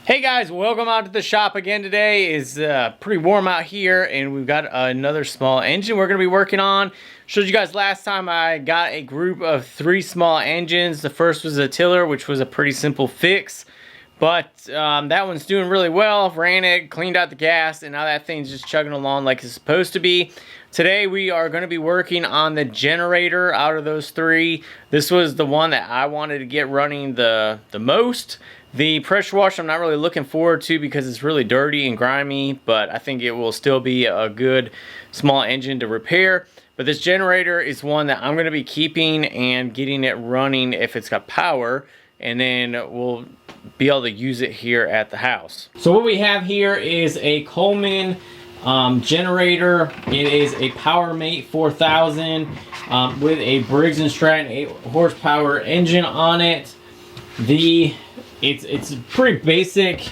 Hey guys, welcome out to the shop again. Today is pretty warm out here, and we've got another small engine we're going to be working on. Showed you guys last time I got a group of 3 small engines. The first was a tiller, which was a pretty simple fix, but that one's doing really well. Ran it, cleaned out the gas, and now that thing's just chugging along like it's supposed to be. Today we are going to be working on the generator out of those 3. This was the one that I wanted to get running the most. The pressure washer I'm not really looking forward to because it's really dirty and grimy, but I think it will still be a good small engine to repair. But this generator is one that I'm going to be keeping and getting it running if it's got power, and then we'll be able to use it here at the house. So what we have here is a Coleman generator. It is a Powermate 4000 with a Briggs & Stratton 8 horsepower engine on it. It's a pretty basic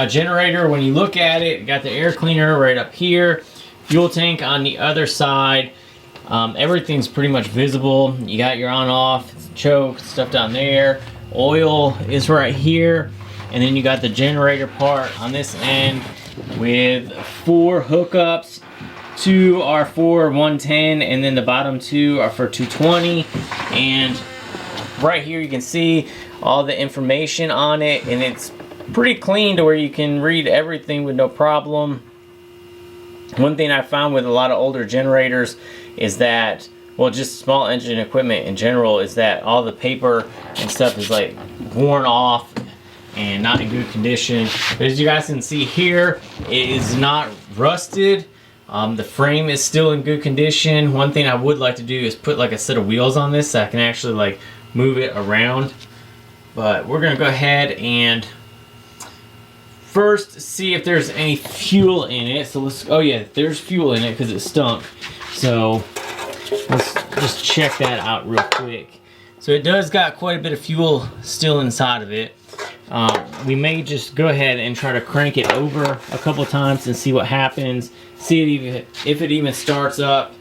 generator. When you look at it, you got the air cleaner right up here, fuel tank on the other side. Everything's pretty much visible. You got your on-off, choke, stuff down there. Oil is right here. And then you got the generator part on this end with 4 hookups. 2 are for 110, and then the bottom 2 are for 220. And right here you can see all the information on it, and it's pretty clean to where you can read everything with no problem. One thing I found with a lot of older generators is that, well, just small engine equipment in general, is that all the paper and stuff is like worn off and not in good condition. But as you guys can see here, it is not rusted. The frame is still in good condition. One thing I would like to do is put like a set of wheels on this so I can actually like move it around. But we're gonna go ahead and first see if there's any fuel in it. So let's, oh yeah, there's fuel in it because it stunk. So let's just check that out real quick. So it does got quite a bit of fuel still inside of it. We may just go ahead and try to crank it over a couple times and see what happens. See if it even starts up.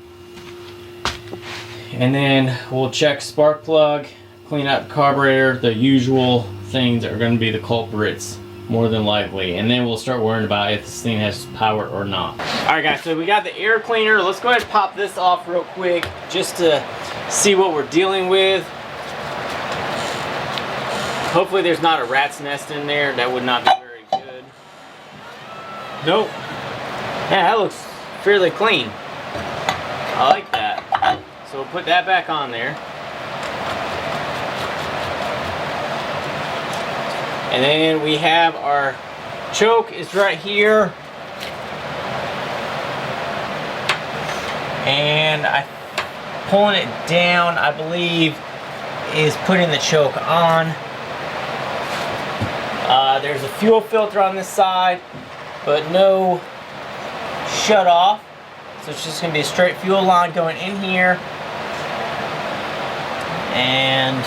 And then we'll check spark plug, clean out the carburetor, the usual things that are going to be the culprits more than likely, and then we'll start worrying about if this thing has power or not. Alright guys, so we got the air cleaner. Let's go ahead and pop this off real quick just to see what we're dealing with. Hopefully there's not a rat's nest in there. That would not be very good. Nope. Yeah, that looks fairly clean. I like that. So we'll put that back on there. And then we have our choke is right here. And pulling it down, I believe, is putting the choke on. There's a fuel filter on this side, but no shut off. So it's just gonna be a straight fuel line going in here. And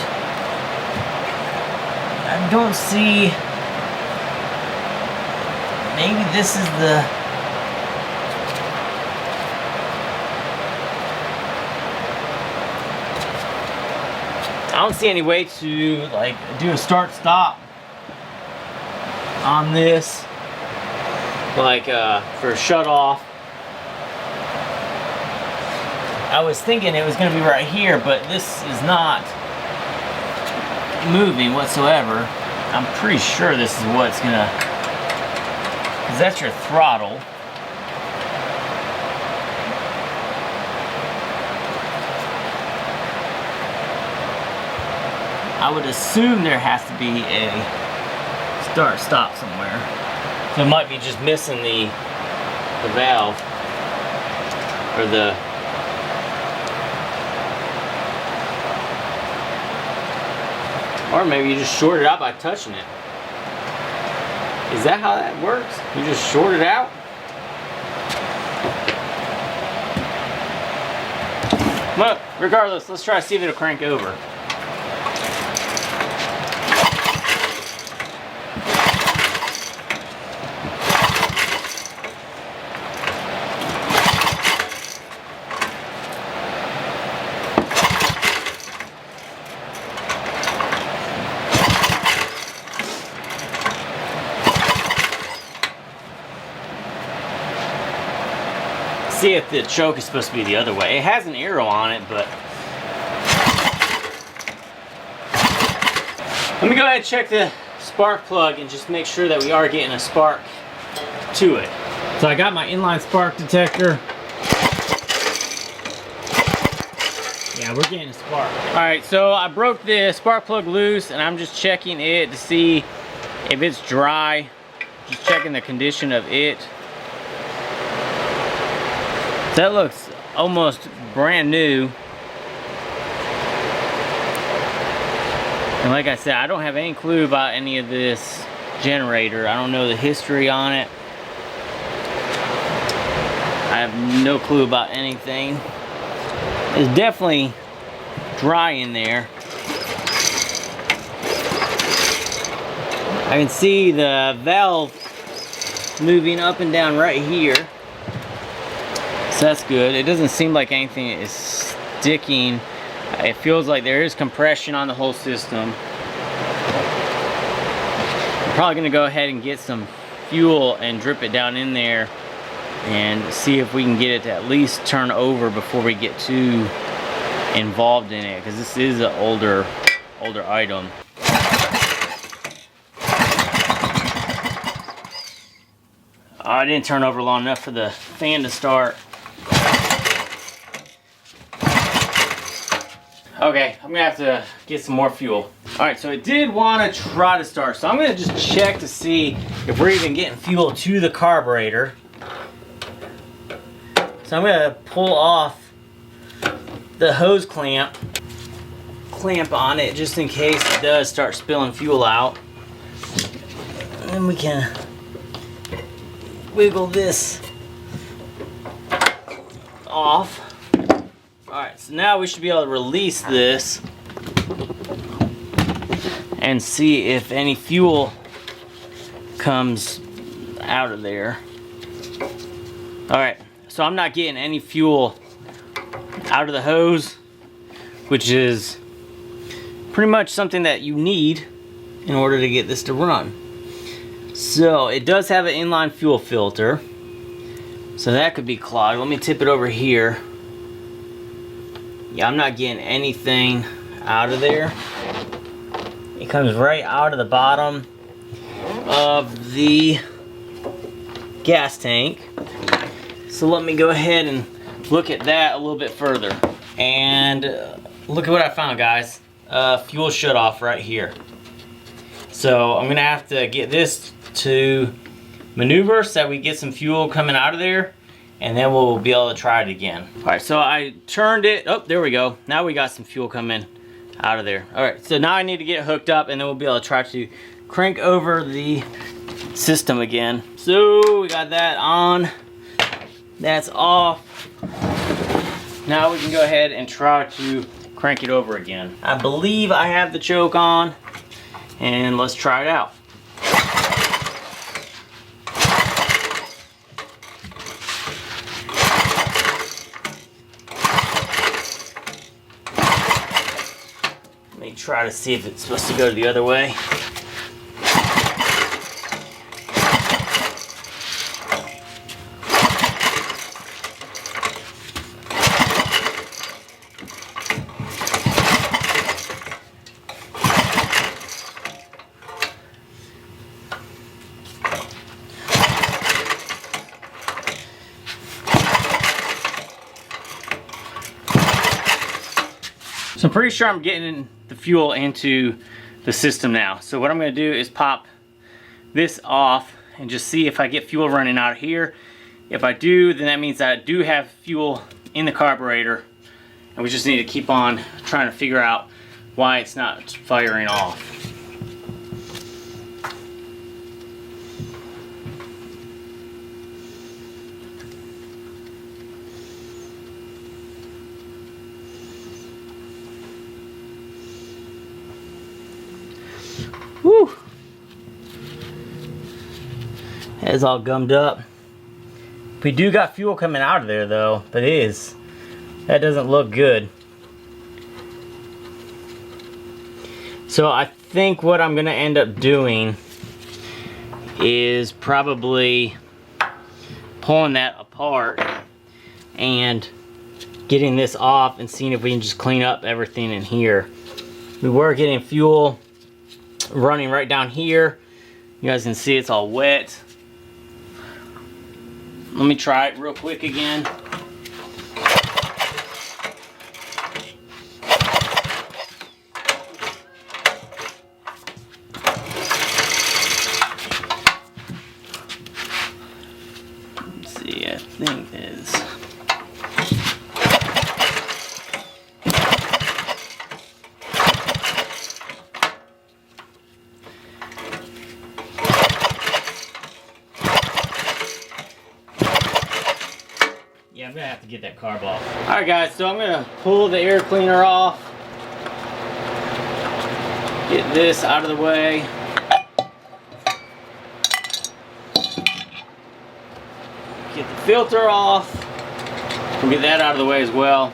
I don't see, maybe this is the, I don't see any way to like do a start stop on this, like for a shut off. I was thinking it was going to be right here, but this is not moving whatsoever. I'm pretty sure this is what's gonna, because that's your throttle. I would assume there has to be a start stop somewhere. So it might be just missing the valve, or the, or maybe you just short it out by touching it. Is that how that works? You just short it out? Well, regardless, let's try to see if it'll crank over. see if the choke is supposed to be the other way. It has an arrow on it, but let me go ahead and check the spark plug and just make sure that we are getting a spark to it. So I got my inline spark detector. Yeah, we're getting a spark. All right, so I broke the spark plug loose and I'm just checking it to see if it's dry. Just checking the condition of it. That looks almost brand new. And like I said, I don't have any clue about any of this generator. I don't know the history on it. I have no clue about anything. It's definitely dry in there. I can see the valve moving up and down right here. So that's good. It doesn't seem like anything is sticking. It feels like there is compression on the whole system. I'm probably gonna go ahead and get some fuel and drip it down in there and see if we can get it to at least turn over before we get too involved in it, because this is an older item. I didn't turn over long enough for the fan to start. Okay, I'm gonna have to get some more fuel. All right, so it did want to try to start, so I'm gonna just check to see if we're even getting fuel to the carburetor. So I'm gonna pull off the hose clamp on it just in case it does start spilling fuel out. And then we can wiggle this off. Alright, so now we should be able to release this and see if any fuel comes out of there. Alright. So I'm not getting any fuel out of the hose, which is pretty much something that you need in order to get this to run. So it does have an inline fuel filter, so that could be clogged. Let me tip it over here. Yeah, I'm not getting anything out of there. It comes right out of the bottom of the gas tank. So let me go ahead and look at that a little bit further. And look at what I found, guys. Fuel shut off right here. So I'm gonna have to get this to maneuver so that we get some fuel coming out of there, and then we'll be able to try it again. All right, so I turned it. Oh, there we go. Now we got some fuel coming out of there. All right, so now I need to get it hooked up, and then we'll be able to try to crank over the system again. So we got that on. That's off. Now we can go ahead and try to crank it over again. I believe I have the choke on, and let's try it out. Let me try to see if it's supposed to go the other way. So I'm pretty sure I'm getting the fuel into the system now. So what I'm going to do is pop this off and just see if I get fuel running out of here. If I do, then that means that I do have fuel in the carburetor, and we just need to keep on trying to figure out why it's not firing off. Woo! It's all gummed up. We do got fuel coming out of there though, but that doesn't look good. So I think what I'm gonna end up doing is probably pulling that apart and getting this off and seeing if we can just clean up everything in here. We were getting fuel running right down here. You guys can see it's all wet. Let me try it real quick again. Let's see, I think this. Yeah, I'm gonna have to get that carb off. Alright guys, so I'm gonna pull the air cleaner off. Get this out of the way. Get the filter off. We'll get that out of the way as well.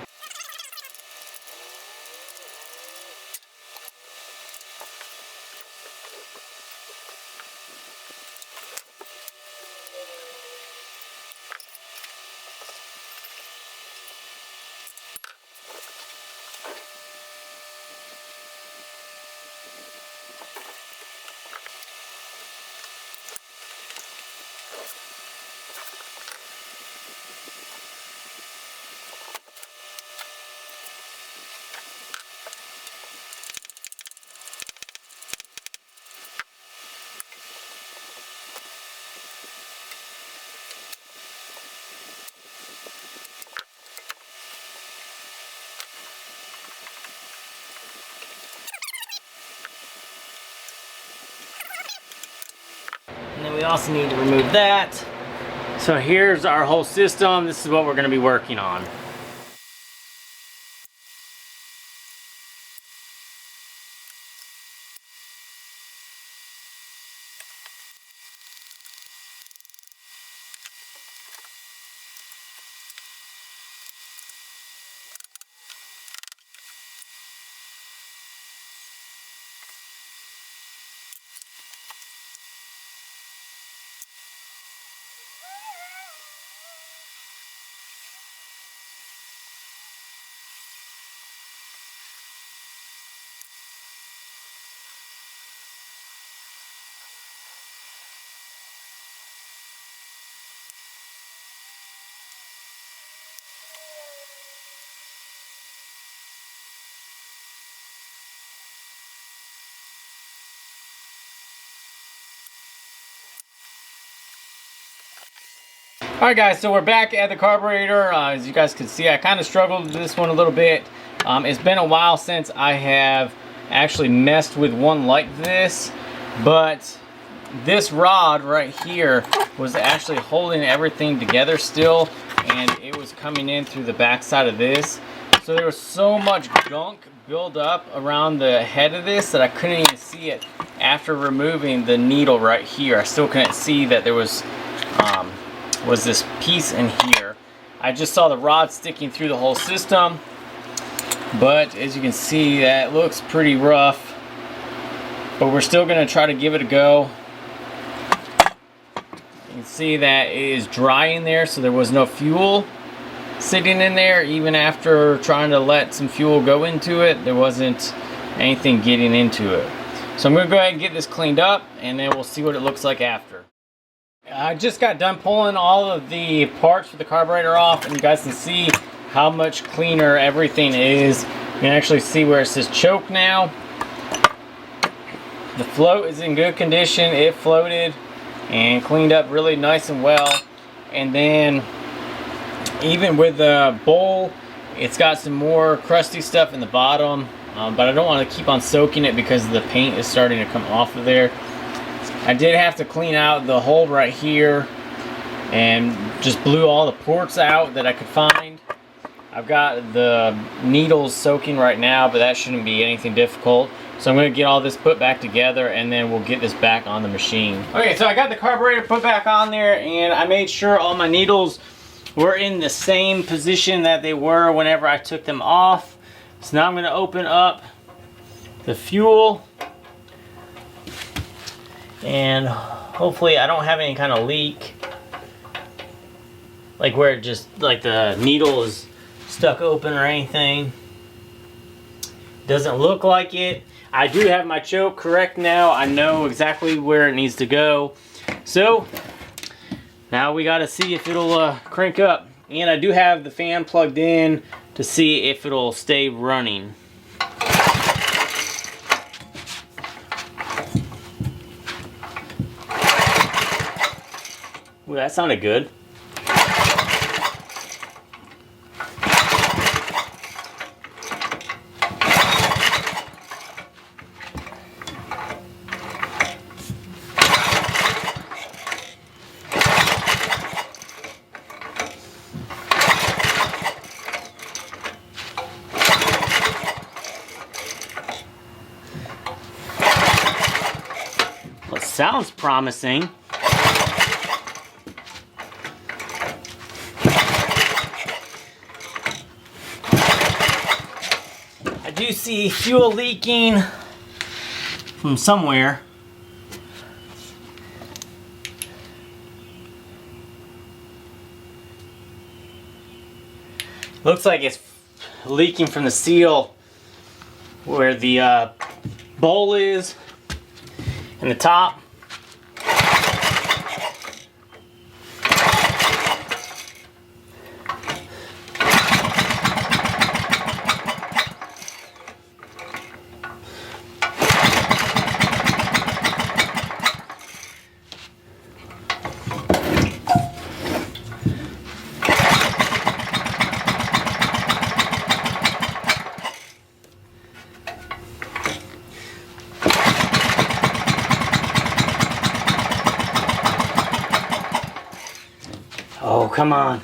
And then we also need to remove that. So here's our whole system. This is what we're going to be working on. Alright guys, so we're back at the carburetor. As you guys can see, I kind of struggled with this one a little bit. It's been a while since I have actually messed with one like this, but this rod right here was actually holding everything together still, and it was coming in through the back side of this. So there was so much gunk build up around the head of this that I couldn't even see it after removing the needle right here. I still couldn't see that there was this piece in here. I just saw the rod sticking through the whole system, but as you can see, that looks pretty rough, but we're still going to try to give it a go. You can see that it is dry in there, so there was no fuel sitting in there. Even after trying to let some fuel go into it, there wasn't anything getting into it. So I'm going to go ahead and get this cleaned up, and then we'll see what it looks like after. I just got done pulling all of the parts for the carburetor off, and you guys can see how much cleaner everything is. You can actually see where it says choke now. The float is in good condition. It floated and cleaned up really nice and well. And then even with the bowl, it's got some more crusty stuff in the bottom, but I don't want to keep on soaking it because the paint is starting to come off of there. I did have to clean out the hole right here and just blew all the ports out that I could find. I've got the needles soaking right now, but that shouldn't be anything difficult. So I'm going to get all this put back together, and then we'll get this back on the machine. Okay, so I got the carburetor put back on there, and I made sure all my needles were in the same position that they were whenever I took them off. So now I'm going to open up the fuel, and hopefully I don't have any kind of leak. like where it just, like the needle is stuck open or anything. Doesn't look like it. I do have my choke correct now. I know exactly where it needs to go. So now we got to see if it'll crank up. And I do have the fan plugged in to see if it'll stay running. Ooh, that sounded good. Well, it sounds promising. I do see fuel leaking from somewhere. Looks like it's leaking from the seal where the bowl is and the top. Oh, come on.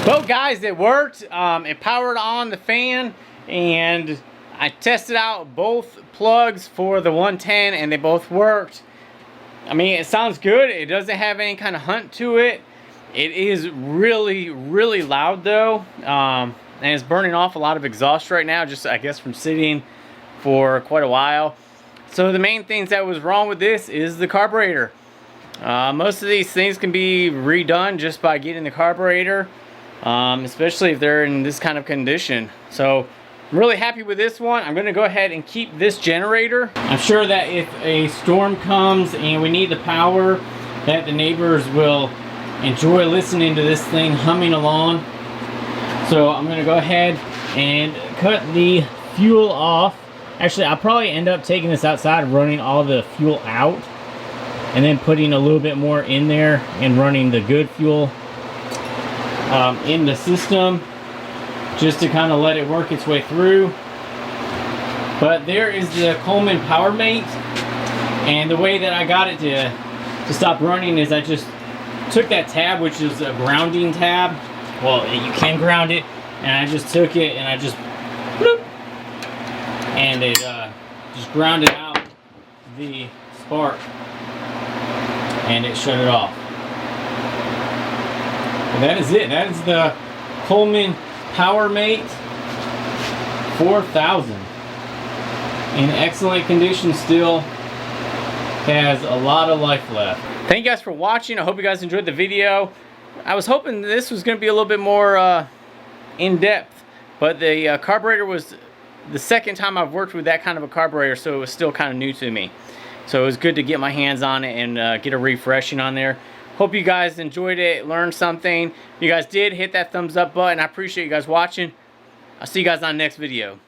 Well guys, it worked. It powered on the fan, and I tested out both plugs for the 110 and they both worked. I mean, it sounds good. It doesn't have any kind of hunt to it. It is really, really loud though. And it's burning off a lot of exhaust right now, just I guess from sitting for quite a while. So the main things that was wrong with this is the carburetor. Most of these things can be redone just by getting the carburetor. Especially if they're in this kind of condition. So I'm really happy with this one. I'm going to go ahead and keep this generator. I'm sure that if a storm comes and we need the power, that the neighbors will enjoy listening to this thing humming along. So I'm going to go ahead and cut the fuel off. Actually, I'll probably end up taking this outside, running all the fuel out, and then putting a little bit more in there and running the good fuel in the system, just to kind of let it work its way through. But there is the Coleman Powermate, and the way that I got it to stop running is I just took that tab, which is a grounding tab. Well, you can ground it, and I just took it and I just bloop, and it just grounded out the spark, and it shut it off. And that is it. That is the Coleman Powermate 4000. In excellent condition still. Has a lot of life left. Thank you guys for watching. I hope you guys enjoyed the video. I was hoping this was going to be a little bit more in-depth, but the carburetor was the second time I've worked with that kind of a carburetor, so it was still kind of new to me. So it was good to get my hands on it and get a refreshing on there. Hope you guys enjoyed it, learned something. If you guys did, hit that thumbs up button. I appreciate you guys watching. I'll see you guys on the next video.